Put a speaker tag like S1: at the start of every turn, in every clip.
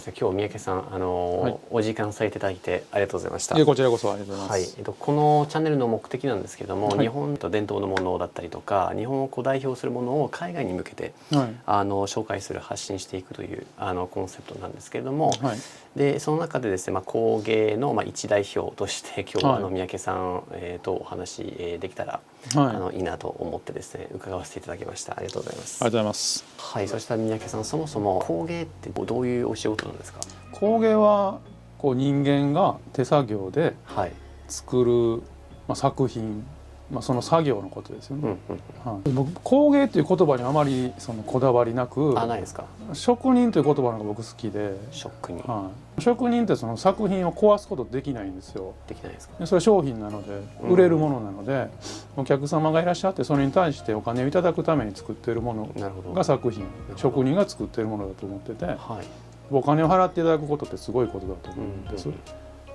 S1: ですね、今日三宅さん、
S2: はい、
S1: お時間されていただいてありがとうございました。
S2: こちらこそありがとうございます。
S1: はい、このチャンネルの目的なんですけども、
S2: はい、
S1: 日本と伝統のものだったりとか、日本を代表するものを海外に向けて、
S2: はい、
S1: 紹介する、発信していくというコンセプトなんですけれども、
S2: はい、
S1: でその中でですね、工芸の一代表として今日は
S2: はい、
S1: 三宅さん、とお話、できたら、
S2: はい、
S1: いいなと思ってですね、伺わせていただきました。ありがとうございます。
S2: ありがとうございます。
S1: はい、そしたら三宅さん、そもそも工芸ってどういうお仕事なんですか？
S2: 工芸はこう人間が手作業で
S1: はい。
S2: 作る、作品、その作業のことですよね。
S1: うんうん。
S2: はい、僕工芸という言葉にあまりそのこだわりなく、
S1: ないですか？
S2: 職人という言葉の方が僕好きで、
S1: 職人。
S2: はい、職人ってその作品を壊すことできないんですよ。
S1: できないですか？
S2: でそれは商品なので売れるものなので、お客様がいらっしゃってそれに対してお金をいただくために作っているもの
S1: なるほど。
S2: が作品、職人が作っているものだと思ってて、
S1: はい。
S2: お金を払っていただくことってすごいことだと思うんです。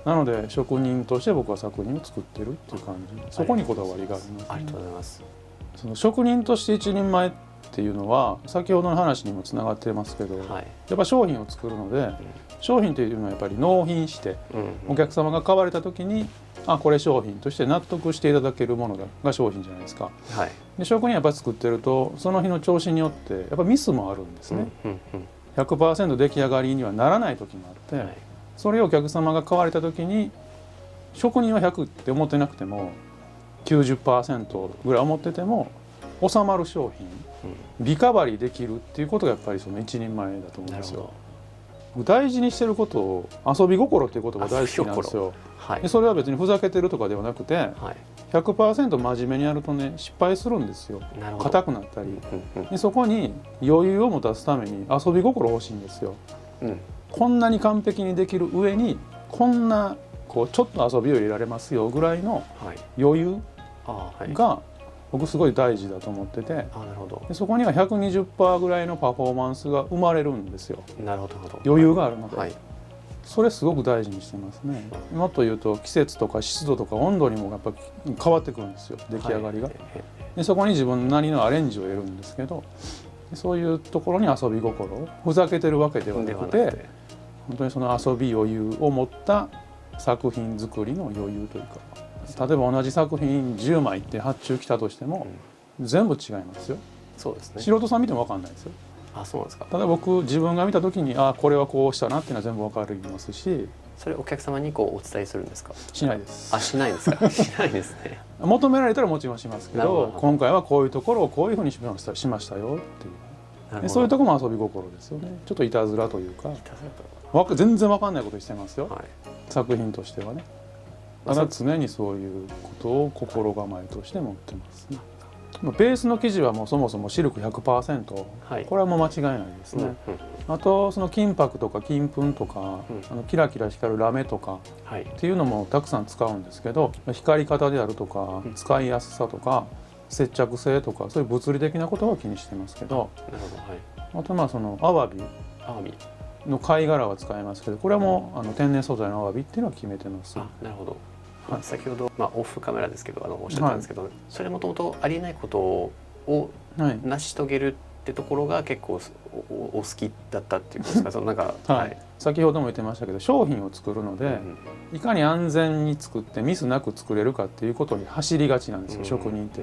S2: なので職人として僕は作品を作ってるっていう感じ、そこにこだわりがあります、ね。
S1: ありがとうございます。
S2: その職人として一人前っていうのは先ほどの話にもつながってますけど、
S1: はい。
S2: やっぱ商品を作るので、商品というのはやっぱり納品してお客様が買われた時にこれ商品として納得していただけるものが商品じゃないですか。
S1: はい。
S2: で職人はやっぱり作ってるとその日の調子によってやっぱミスもあるんですね。100% 出来上がりにはならない時もあって、はい、それをお客様が買われた時に職人は100って思ってなくても 90% ぐらい思ってても収まる商品、リカバリーできるっていうことがやっぱりその一人前だと思うんですよ。大事にしてることを遊び心っていうことが大好きなんですよ。はい、でそれは別にふざけてるとかではなくて、はい、100% 真面目にやるとね失敗するんですよ。硬くなったり、でそこに余裕を持たすために遊び心欲しいんですよ。こんなに完璧にできる上にこんなこうちょっと遊びを入れられますよぐらいの余裕が僕すごい大事だと思ってて、でそこには 120% ぐらいのパフォーマンスが生まれるんですよ。余裕があるので、はい、それすごく大事にしてますね。もっと言うと季節とか湿度とか温度にもやっぱ変わってくるんですよ、出来上がりが。でそこに自分なりのアレンジを得るんですけど、そういうところに遊び心をふざけてるわけではなくて、本当にその遊び余裕を持った作品作りの余裕というか、例えば同じ作品10枚って発注来たとしても、全部違いますよ。そうですね。素人さん見ても分かんないですよ。そうなんですか。ただ僕自分が見た時にこれはこうしたなっていうのは全部分かりますし。それお客様にお伝えするんですか？しないです。しないですか？しないですね。求められたらもちろんしますけど、今回はこういうところをこういうふうにしましたよっていう。そういうところも遊び心ですよね。ちょっといたずらというか、全然分かんないことしてますよ、作品としてはね。ただ常にそういうことを心構えとして持ってますね。ベースの生地はもうそもそもシルク 100%、これはもう間違いないですね。あとその金箔とか金粉とか、キラキラ光るラメとかっていうのもたくさん使うんですけど、光り方であるとか、使いやすさとか接着性とか、そういう物理的なことは気にしてますけど、あとそのアワビの貝殻は使いますけど、これはもう天然素材のアワビっていうのは決めてます。なるほど。先ほど、オフカメラですけどおっしゃったんですけど、それもともとありえないことを成し遂げるってところが結構お好きだったっていうか、そのなんか、先ほども言ってましたけど、商品を作るので、いかに安全に作ってミスなく作れるかっていうことに走りがちなんですよ、職人って。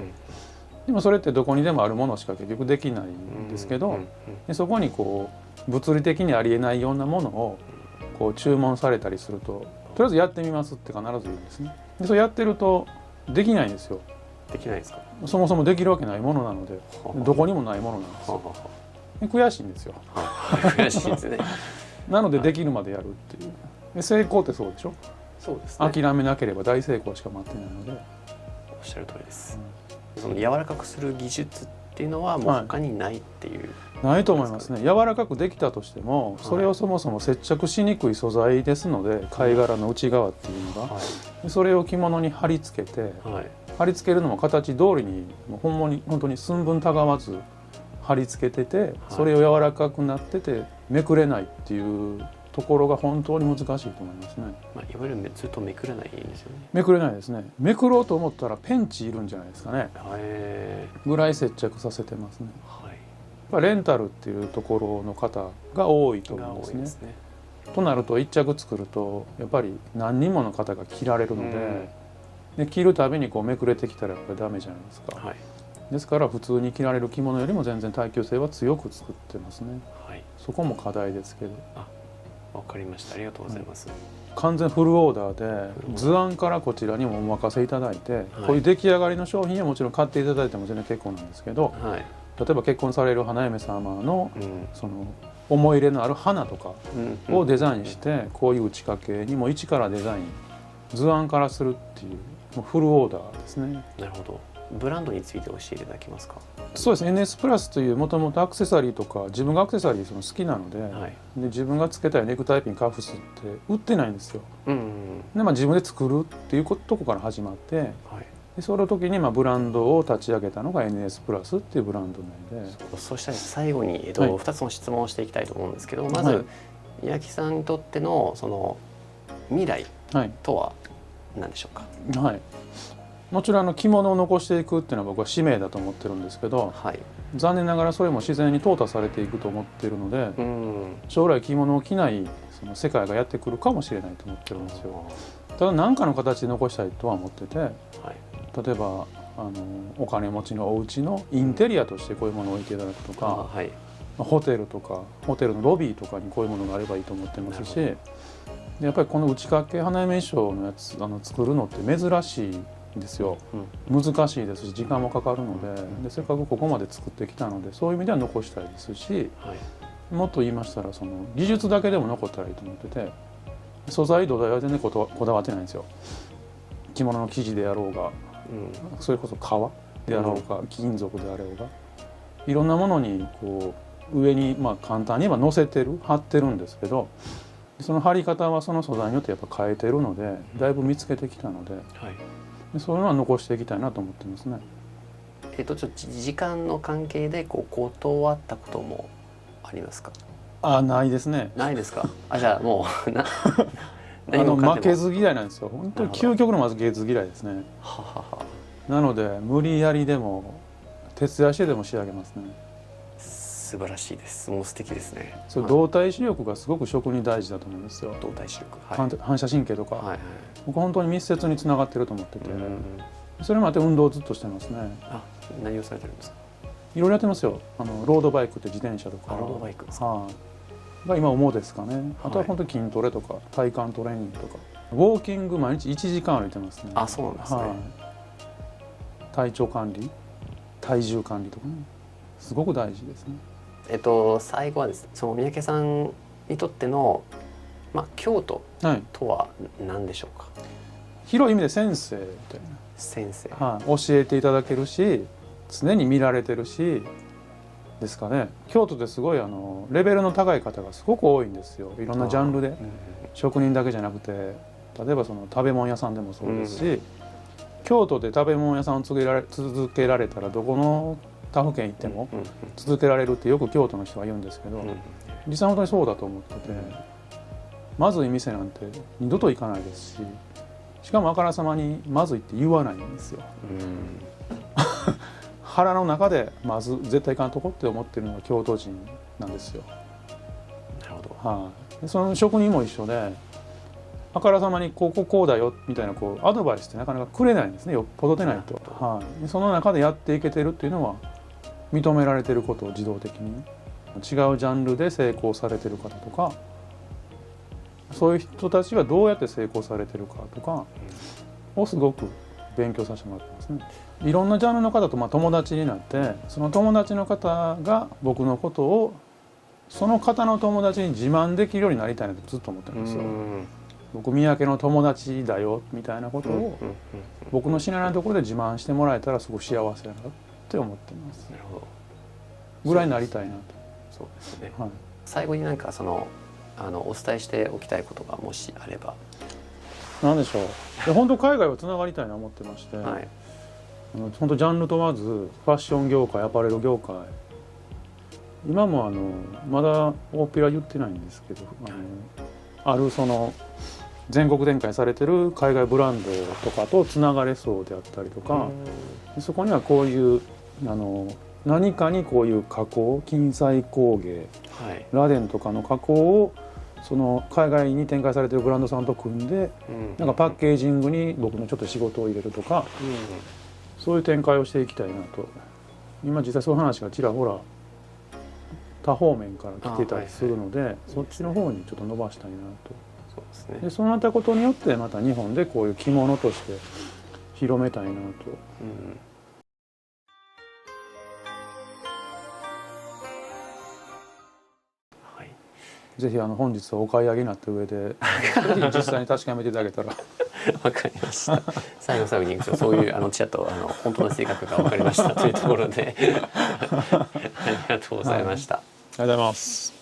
S2: でもそれってどこにでもあるものしか結局できないんですけど、でそこにこう物理的にありえないようなものをこう注文されたりすると、とりあえずやってみますって必ず言うんですね。でそれやってるとできないんですよ。できないですか？そもそもできるわけないものなので、どこにもないものなんですよ。で悔しいんですよ。悔しいですね。なのでできるまでやるっていう。で成功ってそうでしょ？そうですね。諦めなければ大成功しか待ってないので。おっしゃる通りです。その柔らかくする技術っていうのはもう他にないっていう、ないと思いますね。柔らかくできたとしても、それをそもそも接着しにくい素材ですので、貝殻の内側っていうのが、それを着物に貼り付けて、貼り付けるのも形通りにもう本当に寸分たがわず貼り付けてて、それを柔らかくなっててめくれないっていうところが本当に難しいと思いますね。いわゆるずっとめくれないんですよね。めくれないですね。めくろうと思ったらペンチいるんじゃないですかね。ぐらい接着させてますね。レンタルっていうところの方が多いと思うんですね。となると1着作るとやっぱり何人もの方が着られるので、着るたびにこうめくれてきたらやっぱりダメじゃないですか、
S1: はい、
S2: ですから普通に着られる着物よりも全然耐久性は強く作ってますね、
S1: はい、
S2: そこも課題ですけど。
S1: わかりました。ありがとうございます。
S2: 完全フルオーダーで図案からこちらにもお任せいただいて、こういう出来上がりの商品はもちろん買っていただいても全然結構なんですけど、
S1: はい、
S2: 例えば結婚される花嫁様のその思い入れのある花とかをデザインして、こういう打ち掛けにも一からデザイン図案からするっていうもうフルオーダーですね。
S1: なるほど。ブランドについて教えていただけますか？
S2: そうですね、 NS プラスというもともとアクセサリーとか自分がアクセサリー好きなので、
S1: はい、
S2: で自分がつけたいネクタイピンカフスって売ってないんですよ、で、自分で作るっていうとこから始まって、はい、でその時にブランドを立ち上げたのが NS プラスっていうブランドなんで、
S1: そうしたら最後に、2つの質問をしていきたいと思うんですけど、まず、三宅さんにとってのその未来とは何でしょうか？
S2: はい、もちろん着物を残していくっていうのは僕は使命だと思ってるんですけど、はい、残念ながらそれも自然に淘汰されていくと思っているので、将来着物を着ないその世界がやってくるかもしれないと思ってるんですよ。ただ何かの形で残したいとは思ってて、はい、例えばお金持ちのお家のインテリアとしてこういうものを置いていただくとか、はい、ホテルとかホテルのロビーとかにこういうものがあればいいと思ってますし、でやっぱりこの打ち掛け花嫁衣装のやつ作るのって珍しいですよ、難しいですし時間もかかるの でせっかくここまで作ってきたのでそういう意味では残したいですし、はい、もっと言いましたらその技術だけでも残ったらいいと思ってて、素材土台は全然こだわってないんですよ。着物の生地であろうが、それこそ革であろうが、金属であろうがいろんなものにこう上に簡単に言えば乗せてる貼ってるんですけど、その貼り方はその素材によってやっぱ変えてるのでだいぶ見つけてきたので、はい、そういうのは残していきたいなと思ってますね。
S1: ちょっと時間の関係で断ったこともありますか？
S2: ないですね。
S1: ないですか？じゃあもう
S2: 負けず嫌いなんですよ。本当に究極の負けず嫌いですね。なので無理やりでも徹夜してでも仕上げますね。
S1: 素晴らしいです。もう素敵ですね。
S2: それ動体視力がすごく食に大事だと思うんですよ。
S1: 動体視力、
S2: はい、反射神経とか、はいはい、僕は本当に密接につながってると思ってて、それもあって運動をずっとしてますね。
S1: 何をされてるんですか？
S2: いろいろやってますよ。ロードバイクって自転車とか、
S1: ロードバイクですか、
S2: が今主ですかね。あとは本当に筋トレとか体幹トレーニングとか、ウォーキング毎日1時間歩いてますね。
S1: そうなんですね、
S2: 体調管理、体重管理とかね、すごく大事ですね。
S1: 最後はですね、その三宅さんにとっての、京都とは何でしょうか？
S2: 広い意味で先生みたいな。
S1: 先生、
S2: 教えていただけるし常に見られてるしですかね。京都ってすごいレベルの高い方がすごく多いんですよ。いろんなジャンルで、職人だけじゃなくて、例えばその食べ物屋さんでもそうですし、京都で食べ物屋さんを続けられたらどこの他府県行っても続けられるってよく京都の人は言うんですけど、実際本当にそうだと思ってて、まずい店なんて二度と行かないですし、しかもあからさまにまずいって言わないんですよ。腹の中でまず絶対いかんとこって思ってるのが京都人なんですよ。
S1: なるほ
S2: ど。でその職人も一緒で、あからさまにこうだよみたいなアドバイスってなかなかくれないんですね、よっぽどでないと。でその中でやっていけてるっていうのは認められてることを自動的に、違うジャンルで成功されてる方とか、そういう人たちがどうやって成功されてるかとかをすごく勉強させてもらってますね。いろんなジャンルの方と友達になって、その友達の方が僕のことをその方の友達に自慢できるようになりたいなとずっと思ってるんですよ。僕三宅の友達だよみたいなことを僕の知らないところで自慢してもらえたらすごく幸せだなって思ってます。
S1: なるほど。
S2: ぐらいになりたいなと。
S1: そうですね、はい、最後にお伝えしておきたいことがもしあれば。
S2: なんでしょう。本当海外をつながりたいなと思ってまして、はい、本当ジャンル問わずファッション業界、アパレル業界、今もまだ大っぴら言ってないんですけど、あるその全国展開されてる海外ブランドとかとつながれそうであったりとか、そこにはこういう何かにこういう加工、金彩工芸、螺鈿とかの加工をその海外に展開されてるブランドさんと組んで、なんかパッケージングに僕のちょっと仕事を入れるとか、そういう展開をしていきたいなと。今実際そういう話がちらほら多方面から来てたりするので、そっちの方にちょっと伸ばしたいなと。
S1: そうですね。
S2: でそうなったことによってまた日本でこういう着物として広めたいなと。ぜひ本日はお買い上げになった上でぜひ実際に確かめていただけたら
S1: わかりました。最後にそういうちらっと本当の性格が分かりましたというところでありがとうございました。
S2: ありがとうございます。